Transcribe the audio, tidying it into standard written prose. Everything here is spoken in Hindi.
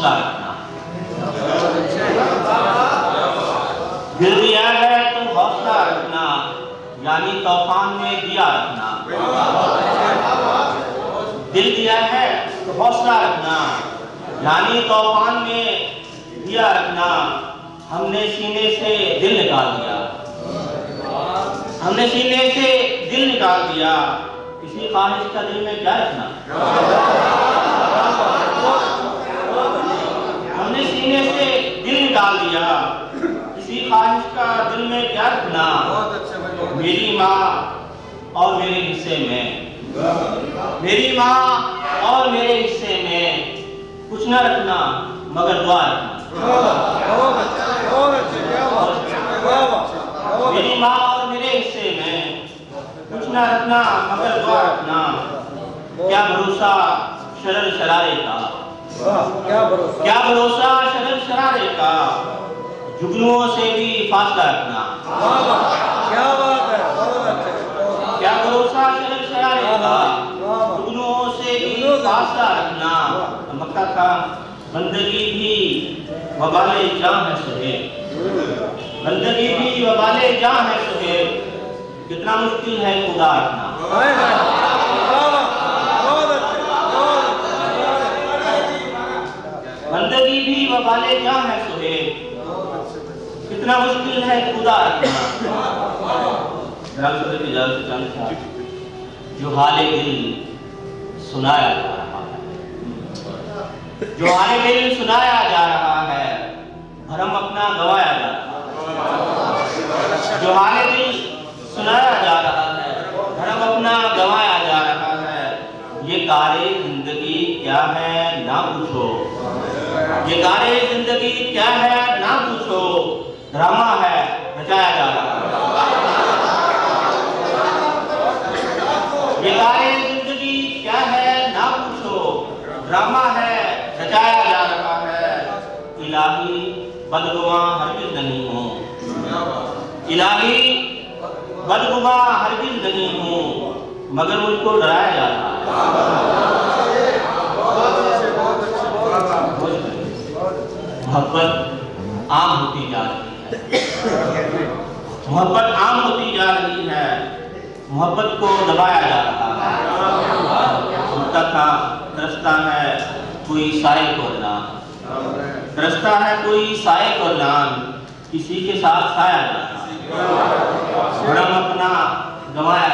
हौसला रखना। दिल दिया है तो हौसला रखना, यानी तूफान में दिया रखना। दिल दिया है तो हौसला रखना, यानी तूफान में दिया रखना। हमने सीने से दिल निकाल दिया, हमने सीने से दिल निकाल दिया, किसी ख्वाहिश का दिल में क्या रखना। हमने सीने से दिल निकाल दिया, किसी ख्वाहिश का दिल में क्या रखना। मेरी माँ और मेरे हिस्से में, मेरी माँ और मेरे हिस्से में कुछ न रखना मगर दुआ रखना। मेरी माँ और मेरे हिस्से में कुछ न रखना मगर दुआ रखना। क्या भरोसा शरर शरारे का, क्या भरोसा शरर शरारे का, जुगनुओं से भी फासला रखना। क्या बात है, क्या भरोसा शरर शरारे का, जुगनुओं से भी फासला रखना। मक्का का बंदगी भी वबाले जान है सुहेब, बंदगी भी वबाले जान है सुहेब। कितना मुश्किल है खुदा रखना। बंदगी भी वबाले जान है सुहेब, कितना मुश्किल है खुदा रखना। जो हाले दिल सुनाया जा रहा है, जो हाले दिल सुनाया जा रहा है, भरम अपना गवाया जा रहा है। जो हाले दिल सुनाया जा रहा है, भरम अपना गवाया जा रहा है। ये कारे जिंदगी क्या है ना पूछो, ये कारे जिंदगी क्या है ना पूछो, ड्रामा है रचाया जा रहा है। ये कारे जिंदगी क्या है ना पूछो, ड्रामा है रचाया जा रहा है। इलाही बदगुमा हरगिज़ नहीं हूँ, इलाही बदगुमा हरगिज़ नहीं हूँ, मगर मुझको डराया जा रहा है। मोहब्बत आम होती जा रही है, मोहब्बत आम होती जा रही है, मोहब्बत को दबाया जा रहा है। सुनता था तरसता है कोई साए को नाम, तरसता है कोई साए को नाम, किसी के साथ साया जाना, भरम अपना गवाया